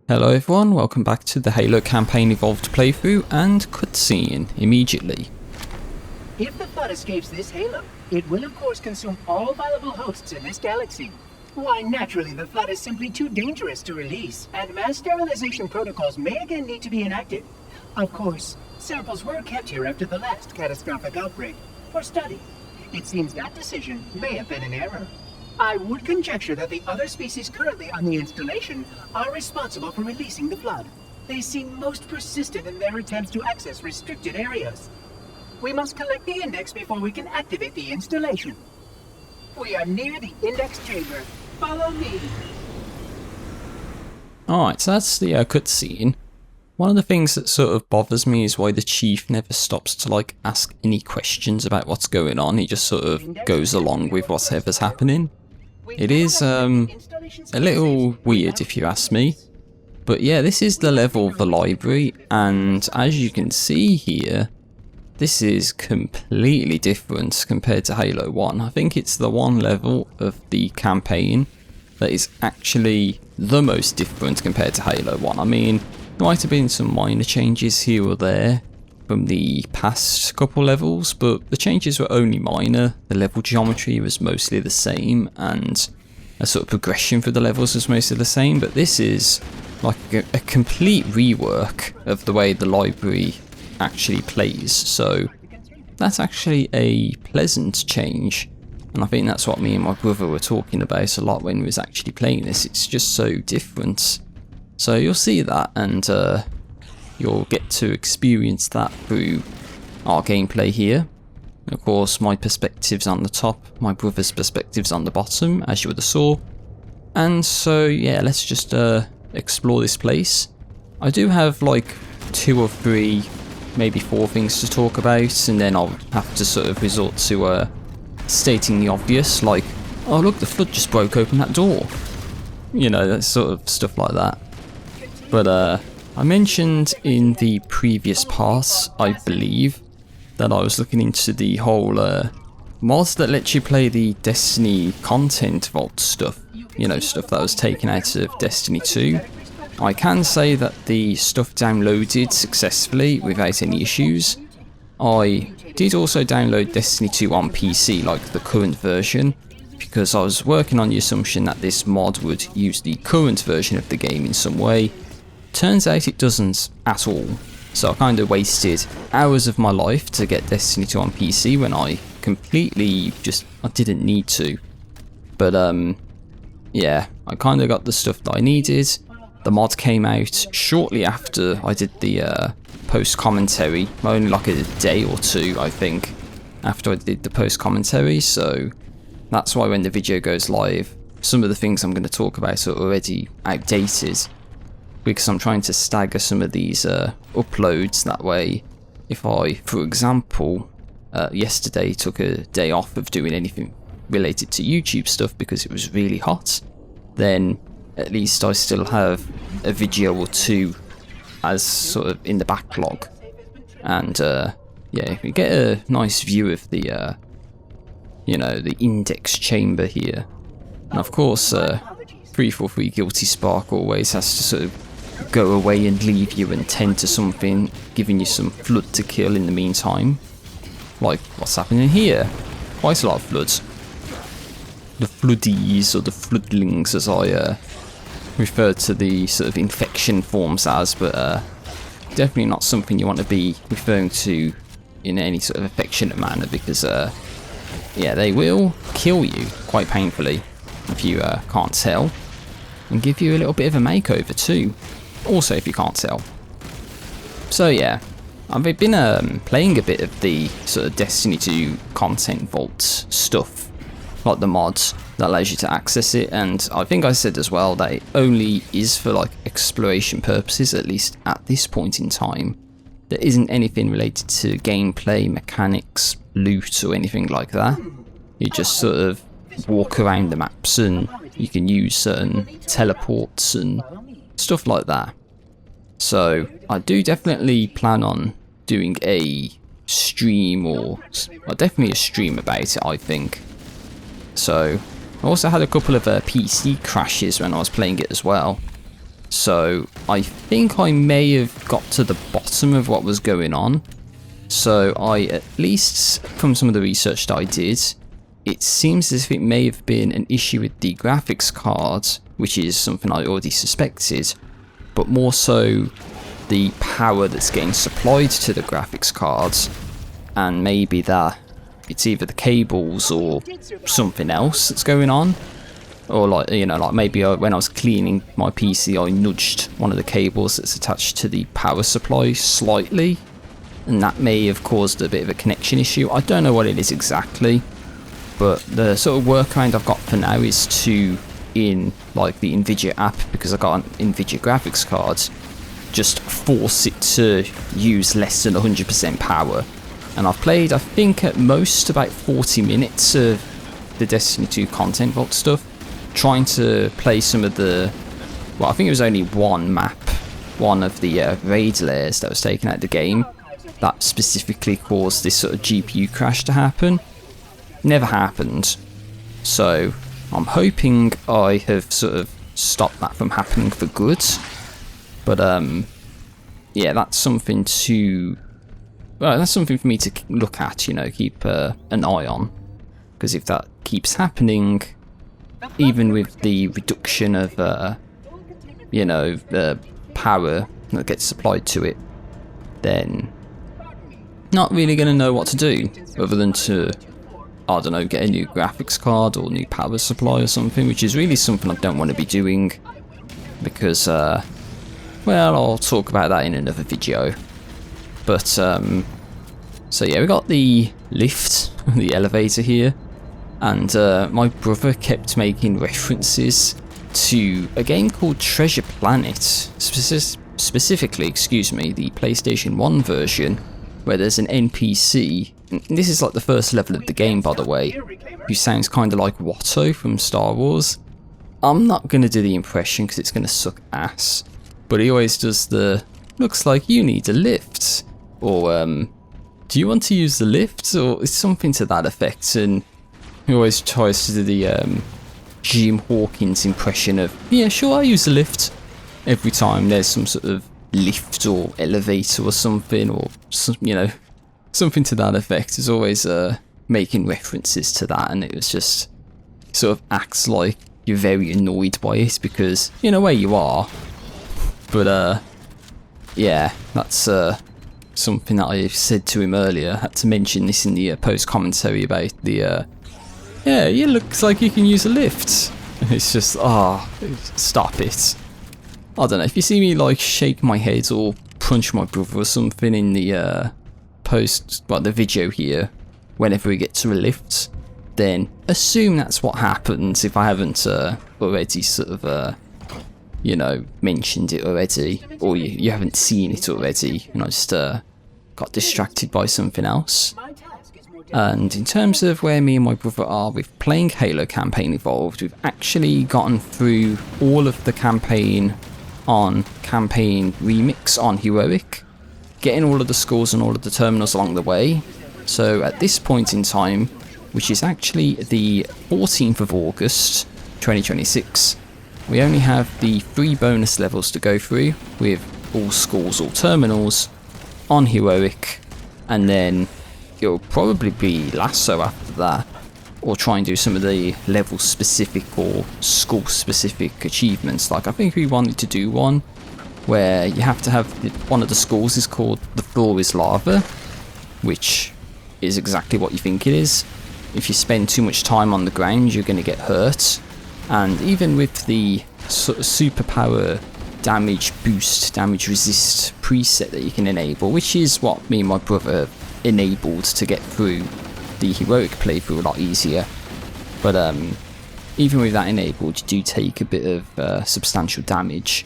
Hello everyone, welcome back to the Halo campaign evolved playthrough and cutscene immediately. If the Flood escapes this Halo, it will of course consume all viable hosts in this galaxy. Why, naturally, the Flood is simply too dangerous to release, and mass sterilization protocols may again need to be enacted. Of course, samples were kept here after the last catastrophic outbreak, for study. It seems that decision may have been an error. I would conjecture that the other species currently on the installation are responsible for releasing the Flood. They seem most persistent in their attempts to access restricted areas. We must collect the index before we can activate the installation. We are near the index chamber. Follow me. Alright, so that's the cutscene. One of the things that sort of bothers me is why the chief never stops to ask any questions about what's going on. He just sort of goes along with whatever's happening. It is a little weird if you ask me. But yeah, this is the level of the library, and as you can see here, this is completely different compared to Halo 1. I think it's the one level of the campaign that is actually the most different compared to Halo 1. I mean, there might have been some minor changes here or there from the past couple levels, but the changes were only minor. The level geometry was mostly the same, and a sort of progression for the levels was mostly the same, but this is like a complete rework of the way the library actually plays, so that's actually a pleasant change, and I think that's what me and my brother were talking about a lot when we was actually playing this. It's just so different. So you'll see that, and you'll get to experience that through our gameplay here. And of course, my perspective's on the top, my brother's perspective's on the bottom, as you would have saw. And so, yeah, let's just explore this place. I do have like 2 or 3, maybe 4 things to talk about, and then I'll have to sort of resort to stating the obvious, like, oh look, the Flood just broke open that door. You know, that sort of stuff like that. But I mentioned in the previous part, I believe, that I was looking into the whole mod that lets you play the Destiny content vault stuff. You know, stuff that was taken out of Destiny 2. I can say that the stuff downloaded successfully without any issues. I did also download Destiny 2 on PC, like the current version, because I was working on the assumption that this mod would use the current version of the game in some way. Turns out it doesn't at all, so I kind of wasted hours of my life to get Destiny 2 on PC when I completely I didn't need to. But yeah, I kind of got the stuff that I needed. The mod came out shortly after I did the post commentary, only like a day or 2 I think after I did the post commentary, so that's why when the video goes live, some of the things I'm going to talk about are already outdated, because I'm trying to stagger some of these uploads. That way, if I, for example, yesterday took a day off of doing anything related to YouTube stuff because it was really hot, then at least I still have a video or 2 as sort of in the backlog. And yeah, we get a nice view of the you know, the index chamber here. And of course 343 Guilty Spark always has to sort of go away and leave you and tend to something, giving you some Flood to kill in the meantime. Like what's happening here? Quite a lot of Floods. The Floodies, or the Floodlings as I refer to the sort of infection forms as, but definitely not something you want to be referring to in any sort of affectionate manner, because yeah, they will kill you quite painfully if you can't tell, and give you a little bit of a makeover too, also if you can't tell. So yeah, I've been playing a bit of the sort of Destiny 2 content vault stuff, like the mods that allows you to access it, and I think I said as well that it only is for like exploration purposes, at least at this point in time. There isn't anything related to gameplay, mechanics, loot or anything like that. You just sort of walk around the maps and you can use certain teleports and stuff like that. So I do definitely plan on doing a stream, or definitely a stream about it, I think. So I also had a couple of PC crashes when I was playing it as well. So I think I may have got to the bottom of what was going on. So I, at least from some of the research that I did, it seems as if it may have been an issue with the graphics card, which is something I already suspected, but more so the power that's getting supplied to the graphics cards, and maybe that it's either the cables or something else that's going on. Or like, you know, like maybe when I was cleaning my PC, I nudged one of the cables that's attached to the power supply slightly, and that may have caused a bit of a connection issue. I don't know what it is exactly, but the sort of workaround I've got for now is to, in like the Nvidia app, because I got an Nvidia graphics card, just force it to use less than 100% power. And I've played, I think, at most about 40 minutes of the Destiny 2 content vault stuff, trying to play some of the, well, I think it was only one map, one of the raid layers that was taken out of the game that specifically caused this sort of GPU crash to happen. Never happened, so I'm hoping I have sort of stopped that from happening for good. But yeah, that's something to, well, that's something for me to look at, you know, keep an eye on, because if that keeps happening, even with the reduction of you know, the power that gets supplied to it, then not really going to know what to do other than to, I don't know, get a new graphics card or new power supply or something, which is really something I don't want to be doing, because well, I'll talk about that in another video. But so yeah, we got the lift, the elevator here, and my brother kept making references to a game called Treasure Planet, specifically, excuse me, the PlayStation 1 version, where there's an NPC, and this is like the first level of the game, by the way, who sounds kind of like Watto from Star Wars. I'm not going to do the impression because it's going to suck ass, but he always does the, looks like you need a lift, or do you want to use the lift, or something to that effect. And he always tries to do the Jim Hawkins impression of, yeah, sure, I'll use the lift, every time there's some sort of lift or elevator or something, or some, you know, something to that effect. He's always making references to that, and it was just sort of acts like you're very annoyed by it, because in a way you are. But yeah, that's something that I said to him earlier. I had to mention this in the post commentary about the yeah, it looks like you can use a lift. It's just, stop it. I don't know, if you see me like shake my head or punch my brother or something in the the video here, whenever we get to a lift, then assume that's what happens, if I haven't already sort of you know, mentioned it already, or you haven't seen it already, and I just got distracted by something else. And in terms of where me and my brother are with playing Halo Campaign Evolved, we've actually gotten through all of the campaign on Campaign Remix on Heroic, getting all of the scores and all of the terminals along the way. So at this point in time, which is actually the 14th of August 2026, we only have the 3 bonus levels to go through with all scores, all terminals on Heroic, and then it'll probably be Lasso after that, or try and do some of the level specific or school specific achievements. Like, I think we wanted to do one where you have to have one of the schools is called The Floor is Lava, which is exactly what you think it is. If you spend too much time on the ground, you're going to get hurt. And even with the sort of superpower damage boost, damage resist preset that you can enable, which is what me and my brother enabled to get through the heroic playthrough a lot easier, but even with that enabled, you do take a bit of substantial damage,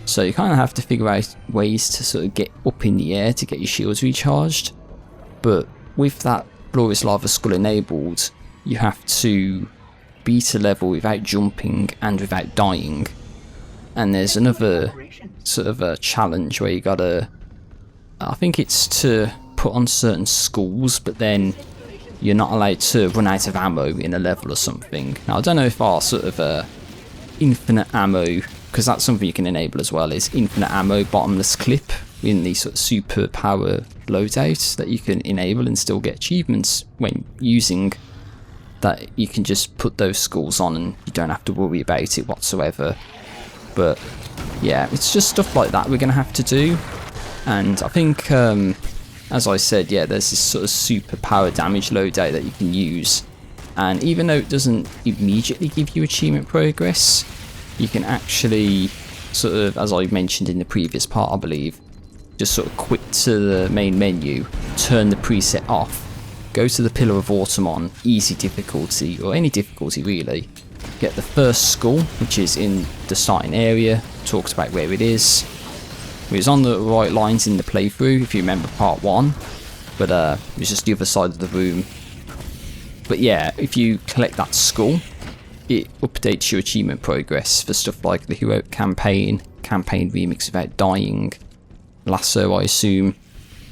so you kind of have to figure out ways to sort of get up in the air to get your shields recharged. But with that Glorious Lava Skull enabled, you have to beat a level without jumping and without dying. And there's another sort of a challenge where you gotta, I think it's to put on certain schools, but then you're not allowed to run out of ammo in a level or something. Now, I don't know if our sort of infinite ammo because that's something you can enable as well, is infinite ammo bottomless clip in the sort of super power loadout that you can enable and still get achievements when using that. You can just put those skulls on and you don't have to worry about it whatsoever. But yeah, it's just stuff like that we're going to have to do. And I think, as I said, yeah, there's this sort of super power damage loadout that you can use. And even though it doesn't immediately give you achievement progress, you can actually sort of, as I mentioned in the previous part, I believe, just sort of quit to the main menu, turn the preset off, go to the Pillar of Autumn on easy difficulty, or any difficulty really, get the first skull, which is in the starting area, talks about where it is. It was on the right lines in the playthrough, if you remember part 1, but it was just the other side of the room. But yeah, if you collect that skull, it updates your achievement progress for stuff like the Heroic Campaign, Campaign Remix Without Dying, Lasso I assume.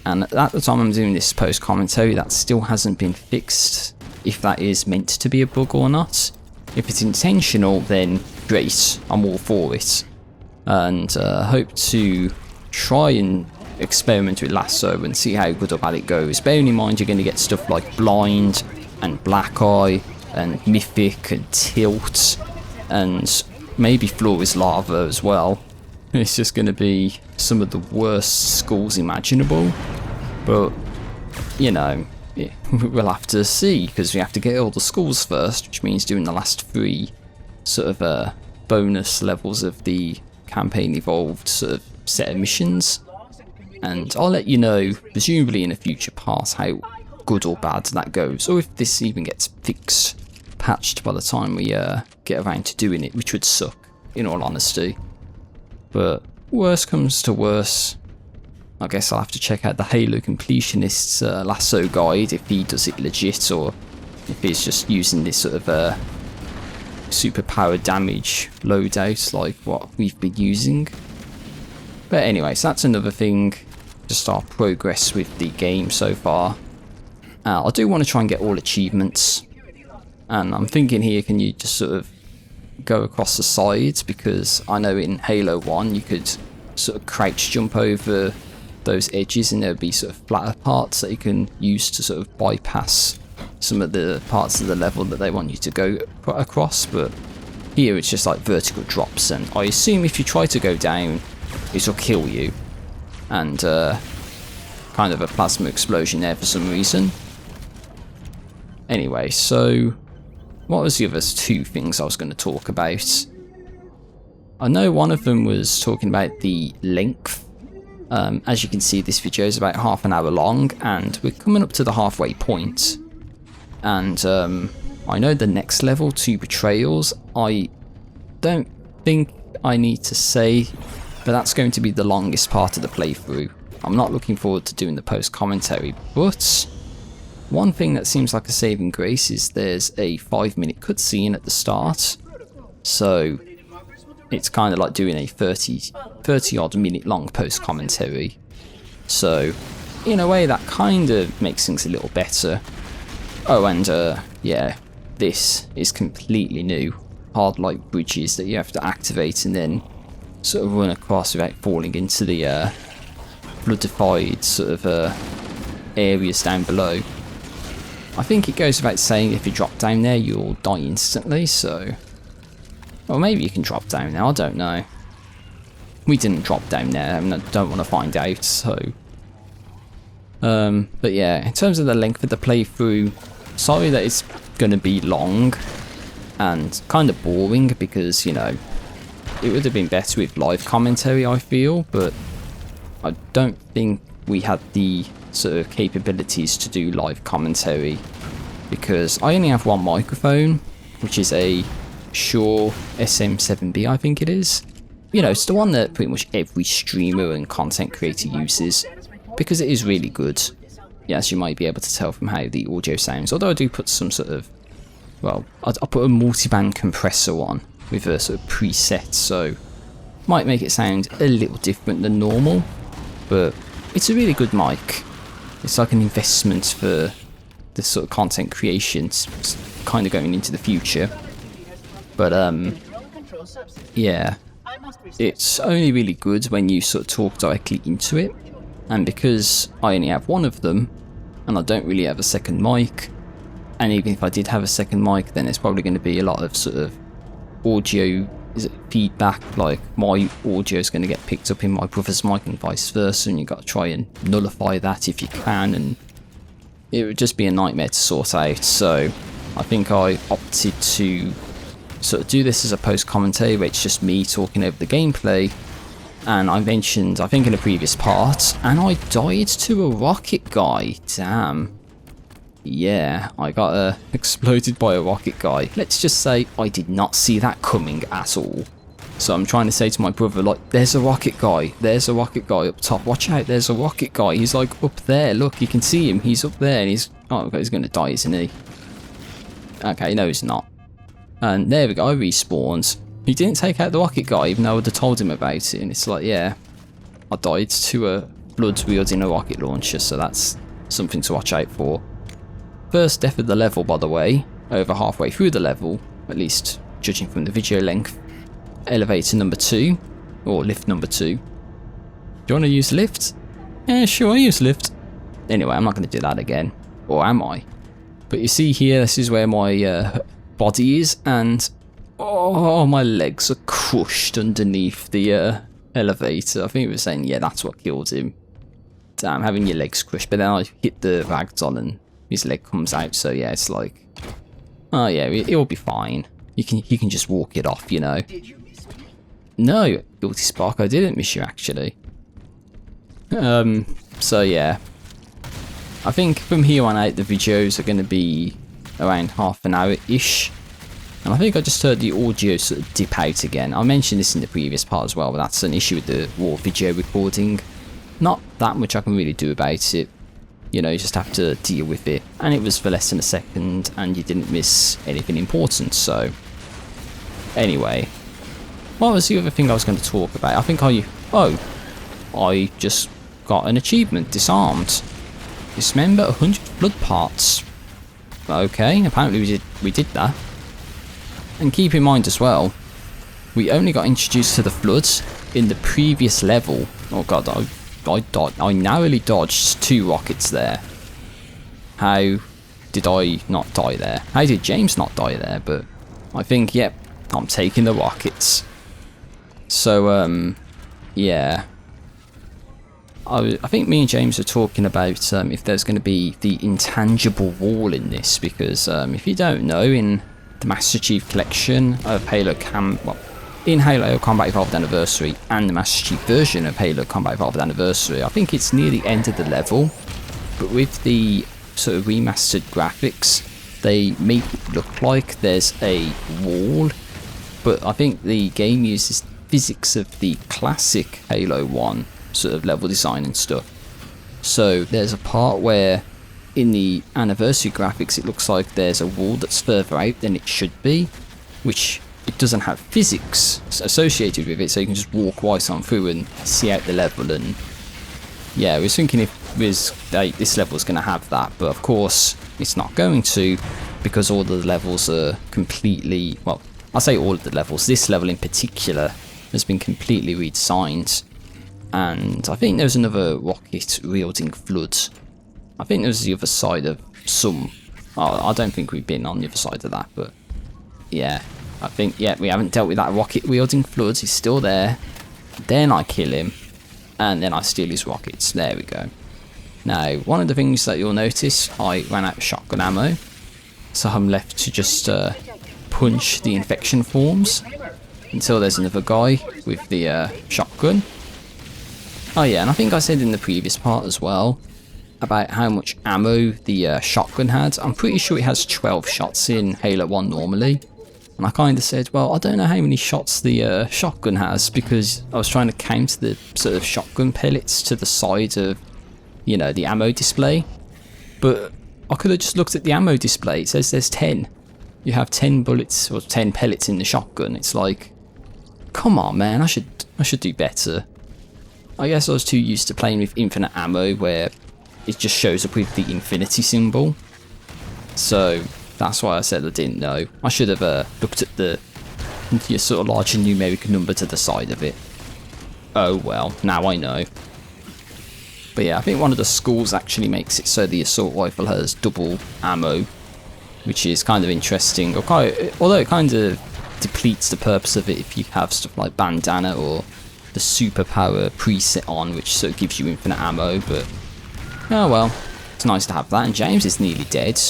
And at the time I'm doing this post commentary, that still hasn't been fixed, if that is meant to be a bug or not. If it's intentional, then great, I'm all for it. And hope to try and experiment with Lasso and see how good or bad it goes. Bearing in mind you're going to get stuff like Blind and Black Eye and Mythic and Tilt and maybe Floor is Lava as well. It's just going to be some of the worst skulls imaginable, but you know, we'll have to see, because we have to get all the skulls first, which means doing the last 3 sort of bonus levels of the campaign evolved sort of set of missions. And I'll let you know, presumably in a future part, how good or bad that goes, or if this even gets fixed, patched by the time we get around to doing it, which would suck, in all honesty. But worst comes to worse, I guess I'll have to check out the Halo Completionist's Lasso guide, if he does it legit, or if he's just using this sort of super power damage loadout like what we've been using. But anyway, so that's another thing, just our progress with the game so far. I do want to try and get all achievements, and I'm thinking here, can you just sort of go across the sides, because I know in Halo 1 you could sort of crouch jump over those edges and there would be sort of flatter parts that you can use to sort of bypass some of the parts of the level that they want you to go across. But here it's just like vertical drops, and I assume if you try to go down it'll kill you, and kind of a plasma explosion there for some reason. Anyway, so what was the other 2 things I was going to talk about? I know one of them was talking about the length. As you can see, this video is about half an hour long, and we're coming up to the halfway point. And I know the next level, 2 Betrayals, I don't think I need to say, but that's going to be the longest part of the playthrough. I'm not looking forward to doing the post-commentary, but one thing that seems like a saving grace is there's a 5-minute cutscene at the start, so it's kind of like doing a 30 odd minute long post commentary. So in a way that kind of makes things a little better. Oh, and yeah, this is completely new. Hard light bridges that you have to activate and then sort of run across without falling into the bloodified sort of areas down below. I think it goes without saying if you drop down there you'll die instantly, so... Or maybe you can drop down there, I don't know. We didn't drop down there, I mean, I don't want to find out, so... But yeah, in terms of the length of the playthrough, sorry that it's going to be long and kind of boring, because, you know, it would have been better with live commentary, I feel, but I don't think we had the sort of capabilities to do live commentary, because I only have one microphone, which is a Shure SM7B, I think it is. You know, it's the one that pretty much every streamer and content creator uses, because it is really good. Yeah, as you might be able to tell from how the audio sounds, although I do put some sort of, well, I'll put a multi-band compressor on with a sort of preset, so might make it sound a little different than normal, but it's a really good mic. It's like an investment for this sort of content creation, kind of going into the future. But yeah, it's only really good when you sort of talk directly into it. And because I only have one of them, and I don't really have a second mic, and even if I did have a second mic, then there's probably going to be a lot of sort of audio feedback, like my audio is going to get picked up in my brother's mic and vice versa, and you've got to try and nullify that if you can, and it would just be a nightmare to sort out. So I think I opted to sort of do this as a post commentary where it's just me talking over the gameplay. And I mentioned, I think in a previous part, and I died to a rocket guy. Damn. Yeah, I got exploded by a rocket guy. Let's just say I did not see that coming at all. So I'm trying to say to my brother, like, there's a rocket guy. There's a rocket guy up top. Watch out, there's a rocket guy. He's like up there. Look, you can see him. He's up there and he's... Oh, okay, he's going to die, isn't he? Okay, no, he's not. And there we go, I respawned. He didn't take out the rocket guy, even though I would have told him about it. And it's like, yeah, I died to a blood wielding a rocket launcher, so that's something to watch out for. First death of the level, by the way, over halfway through the level, at least judging from the video length. Elevator number 2, or lift number 2. Do you want to use lift? Yeah, sure, I use lift. Anyway, I'm not going to do that again. Or am I? But you see here, this is where my body is, and oh, my legs are crushed underneath the elevator. I think it was saying, yeah, that's what killed him. Damn, having your legs crushed. But then I hit the ragdoll and his leg comes out, so yeah, it's like, oh yeah, it'll be fine. He can just walk it off, you know. Did you miss me? No, Guilty Spark, I didn't miss you actually. So yeah, I think from here on out the videos are going to be around half an hour-ish. And I think I just heard the audio sort of dip out again. I mentioned this in the previous part as well, but that's an issue with the raw video recording. Not that much I can really do about it. You know, you just have to deal with it. And it was for less than a second, and you didn't miss anything important, so... Anyway. What was the other thing I was going to talk about? I think I just got an achievement, disarmed. Dismember 100 blood parts. Okay, apparently we did that. And keep in mind as well, we only got introduced to the floods in the previous level. Oh god, I narrowly dodged 2 rockets there. How did I not die there? How did James not die there? But I think, yep, I'm taking the rockets. So, yeah. I think me and James are talking about if there's going to be the intangible wall in this, because if you don't know, in the Master Chief Collection of in Halo Combat Evolved Anniversary and the Master Chief version of Halo Combat Evolved Anniversary, I think it's near the end of the level, but with the sort of remastered graphics, they make it look like there's a wall, but I think the game uses physics of the classic Halo 1 sort of level design and stuff. So there's a part where in the anniversary graphics it looks like there's a wall that's further out than it should be, which it doesn't have physics associated with it, so you can just walk right on through and see out the level. And yeah, I was thinking if this level's going to have that, but of course it's not going to, because all the levels are completely, well, I say all of the levels, this level in particular has been completely redesigned. And I think there's another rocket wielding flood. I think there's the other side of some. Oh, I don't think we've been on the other side of that, but yeah, I think, yeah, we haven't dealt with that rocket wielding flood. He's still there. Then I kill him, and then I steal his rockets. There we go. Now, one of the things that you'll notice, I ran out of shotgun ammo, so I'm left to just punch the infection forms until there's another guy with the shotgun. Oh yeah, and I think I said in the previous part as well about how much ammo the shotgun had. I'm pretty sure it has 12 shots in Halo 1 normally. And I kind of said, well, I don't know how many shots the shotgun has, because I was trying to count the sort of shotgun pellets to the side of, you know, the ammo display. But I could have just looked at the ammo display. It says there's 10. You have 10 bullets or 10 pellets in the shotgun. It's like, come on, man, I should do better. I guess I was too used to playing with infinite ammo, where it just shows up with the infinity symbol. So that's why I said I didn't know. I should have looked at the your sort of larger numeric number to the side of it. Oh well, now I know. But yeah, I think one of the schools actually makes it so the assault rifle has double ammo, which is kind of interesting. Although it kind of depletes the purpose of it if you have stuff like bandana or the superpower preset on, which sort of gives you infinite ammo. But oh well, it's nice to have that. And James is nearly dead.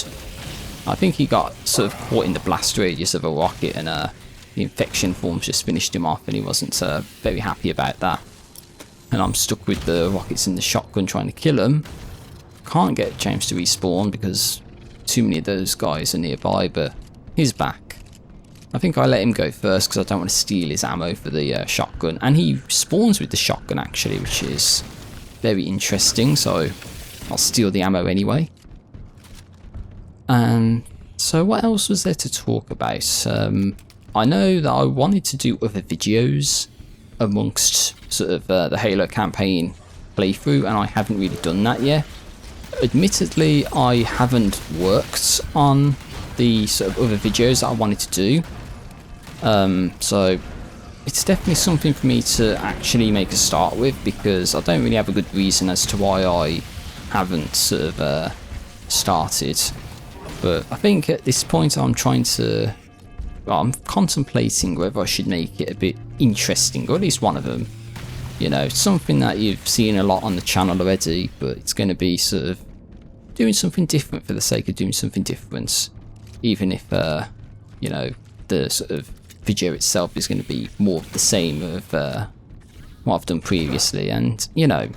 I think he got sort of caught in the blast radius of a rocket, and the infection forms just finished him off, and he wasn't very happy about that. And I'm stuck with the rockets and the shotgun trying to kill him. Can't get James to respawn because too many of those guys are nearby, but he's back. I think I let him go first because I don't want to steal his ammo for the shotgun. And he spawns with the shotgun actually, which is very interesting, so I'll steal the ammo anyway. So what else was there to talk about? I know that I wanted to do other videos amongst sort of the Halo campaign playthrough, and I haven't really done that yet. Admittedly, I haven't worked on the sort of other videos that I wanted to do. So it's definitely something for me to actually make a start with, because I don't really have a good reason as to why I haven't sort of started. But I think at this point I'm contemplating whether I should make it a bit interesting, or at least one of them. You know, something that you've seen a lot on the channel already, but it's going to be sort of doing something different for the sake of doing something different. Even if, you know, the sort of video itself is going to be more of the same of what I've done previously. And, you know,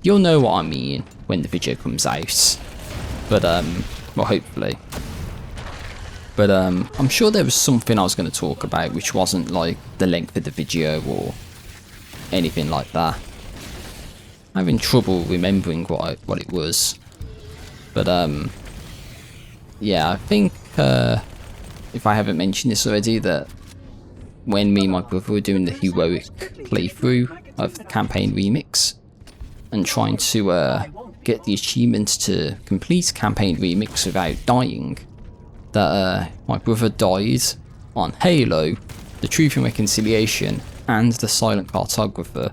you'll know what I mean when the video comes out. But, well, hopefully. But I'm sure there was something I was going to talk about which wasn't like the length of the video or anything like that. I'm having trouble remembering what it was. But yeah, I think if I haven't mentioned this already, that when me and my brother were doing the heroic playthrough of the campaign remix and trying to get the achievement to complete campaign remix without dying, that my brother died on Halo, the Truth and Reconciliation, and the Silent Cartographer.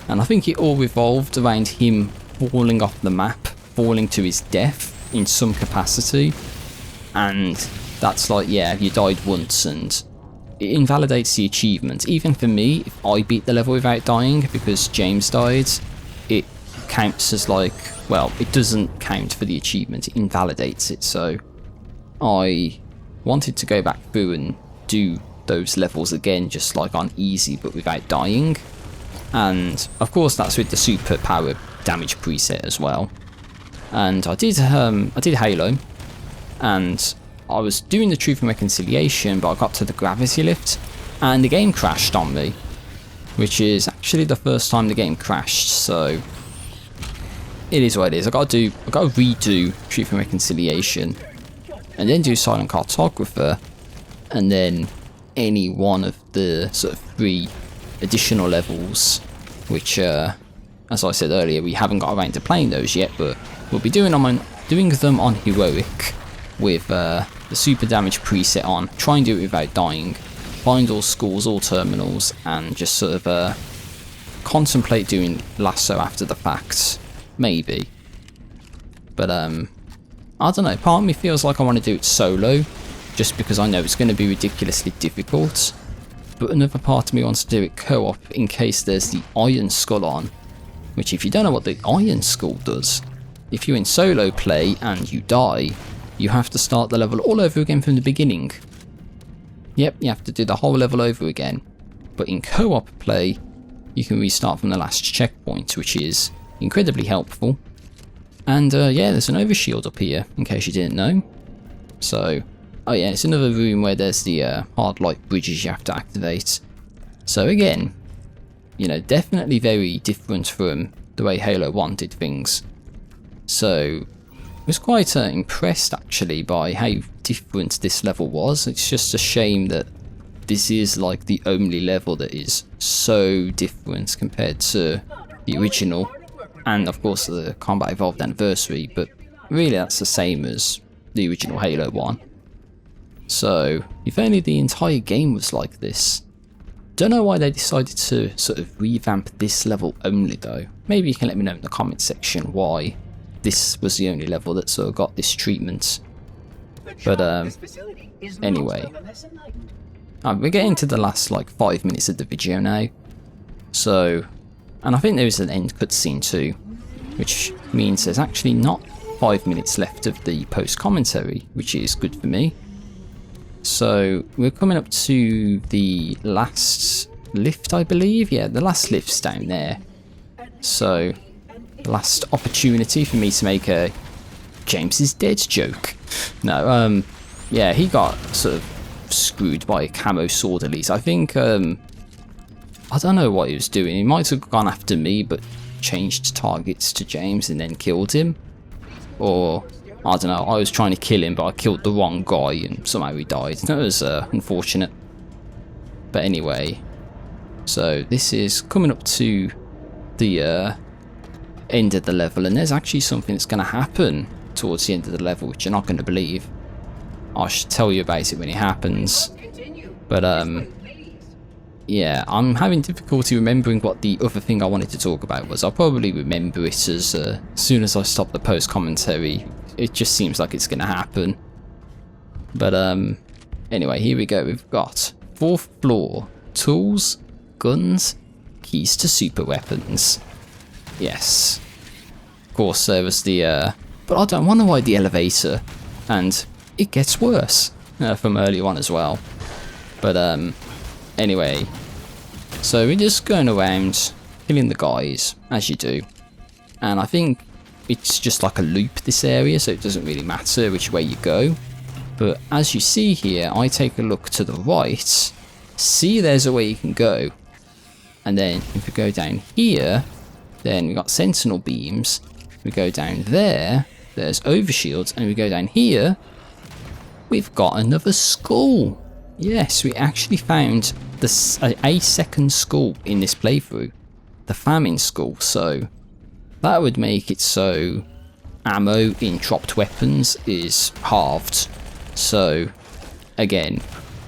And I think it all revolved around him falling off the map, falling to his death in some capacity. And that's like, yeah, you died once and it invalidates the achievement. Even for me, if I beat the level without dying because James died, it counts as like, well, it doesn't count for the achievement, it invalidates it. So I wanted to go back through and do those levels again, just like on easy but without dying. And of course that's with the super power damage preset as well. And I did Halo, and I was doing the Truth and Reconciliation, but I got to the gravity lift and the game crashed on me, which is actually the first time the game crashed. So it is what it is. I got to redo Truth and Reconciliation, and then do Silent Cartographer, and then any one of the sort of 3 additional levels, which, as I said earlier, we haven't got around to playing those yet, but we'll be doing them on Heroic with the super damage preset on, try and do it without dying, find all schools, all terminals, and just sort of contemplate doing Lasso after the fact, maybe. But I don't know, part of me feels like I want to do it solo, just because I know it's going to be ridiculously difficult, but another part of me wants to do it co-op in case there's the Iron Skull on, which, if you don't know what the Iron Skull does, if you're in solo play and you die, you have to start the level all over again from the beginning. Yep, you have to do the whole level over again, but in co-op play, you can restart from the last checkpoint, which is incredibly helpful. And yeah, there's an overshield up here, in case you didn't know. So, oh yeah, it's another room where there's the hard light bridges you have to activate. So again, you know, definitely very different from the way Halo 1 did things. So I was quite impressed actually by how different this level was. It's just a shame that this is like the only level that is so different compared to the original, and of course the Combat Evolved Anniversary, but really that's the same as the original Halo 1. So, if only the entire game was like this. Don't know why they decided to sort of revamp this level only though. Maybe you can let me know in the comment section why this was the only level that sort of got this treatment. But anyway, we're getting to the last like 5 minutes of the video now. So, and I think there is an end cutscene too, which means there's actually not 5 minutes left of the post commentary, which is good for me. So we're coming up to the last lift, I believe. Yeah, the last lift's down there. So the last opportunity for me to make a James is dead joke. No, yeah, he got sort of screwed by a camo sword elite. I think, I don't know what he was doing. He might have gone after me, but changed targets to James and then killed him. Or, I don't know, I was trying to kill him, but I killed the wrong guy and somehow he died. That was unfortunate. But anyway, so this is coming up to the end of the level, and there's actually something that's going to happen towards the end of the level, which you're not going to believe. I should tell you about it when it happens. But yeah, I'm having difficulty remembering what the other thing I wanted to talk about was. I'll probably remember it as soon as I stop the post commentary. It just seems like it's going to happen. But anyway, here we go. We've got 4th floor, tools, guns, keys to super weapons. Yes. Of course, there was the but I don't want to ride the elevator, and it gets worse from earlier on as well. But anyway, so we're just going around killing the guys as you do, and I think it's just like a loop, this area, so it doesn't really matter which way you go. But as you see here, I take a look to the right, see there's a way you can go, and then if we go down here, then we got sentinel beams. We go down there, there's overshields, and we go down here, we've got another skull. Yes, we actually found a 2nd skull in this playthrough, the famine skull. So that would make it so ammo in dropped weapons is halved. So again,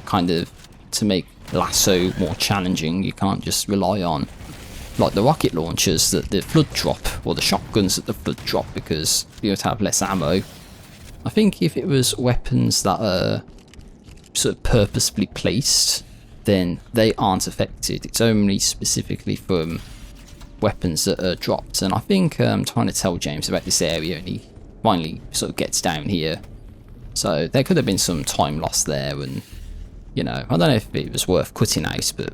kind of to make lasso more challenging, you can't just rely on like the rocket launchers that the flood drop, or the shotguns that the flood drop, because you would have less ammo. I think if it was weapons that are sort of purposefully placed, then they aren't affected. It's only specifically from weapons that are dropped. And I think I'm trying to tell James about this area, and he finally sort of gets down here. So there could have been some time lost there, and you know, I don't know if it was worth cutting out, but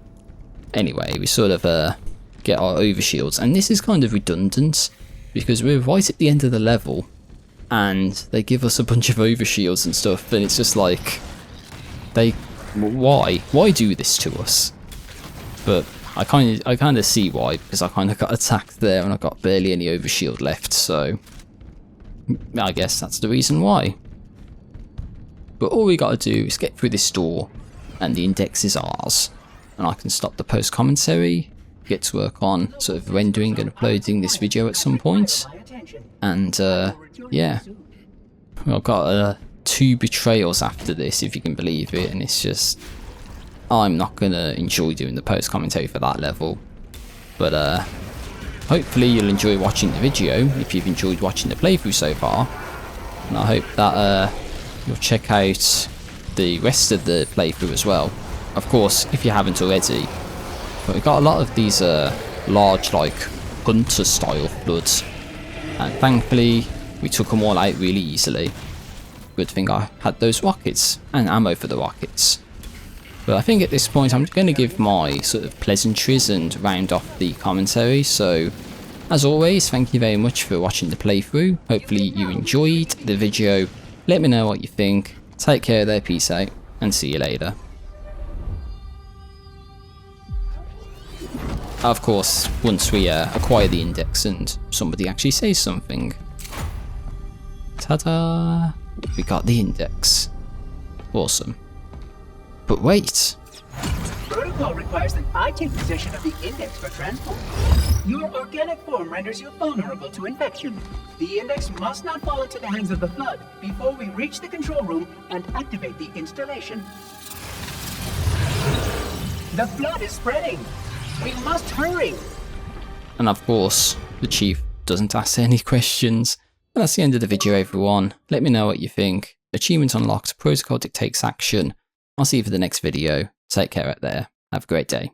anyway, we sort of get our overshields, and this is kind of redundant because we're right at the end of the level and they give us a bunch of overshields and stuff, and it's just like, why do this to us? But I kind of see why, because I kind of got attacked there and I got barely any overshield left, so I guess that's the reason why. But all we got to do is get through this door and the index is ours, and I can stop the post commentary, get to work on sort of rendering and uploading this video at some point. And yeah, I've got 2 betrayals after this, if you can believe it, and it's just, I'm not gonna enjoy doing the post commentary for that level. But hopefully you'll enjoy watching the video if you've enjoyed watching the playthrough so far, and I hope that you'll check out the rest of the playthrough as well, of course, if you haven't already. But we've got a lot of these large, like, hunter style floods, and thankfully we took them all out really easily. Good thing I had those rockets and ammo for the rockets. But I think at this point I'm going to give my sort of pleasantries and round off the commentary. So as always, thank you very much for watching the playthrough. Hopefully you enjoyed the video. Let me know what you think. Take care there, peace out, and see you later. Of course, once we acquire the index and somebody actually says something. Ta-da! We got the index. Awesome. But wait! protocol requires that I take possession of the index for transport. Your organic form renders you vulnerable to infection. The index must not fall into the hands of the Flood before we reach the control room and activate the installation. The Flood is spreading. We must hurry. And of course, the Chief doesn't ask any questions. And that's the end of the video, everyone. Let me know what you think. Achievement unlocked, protocol dictates action. I'll see you for the next video. Take care out there. Have a great day.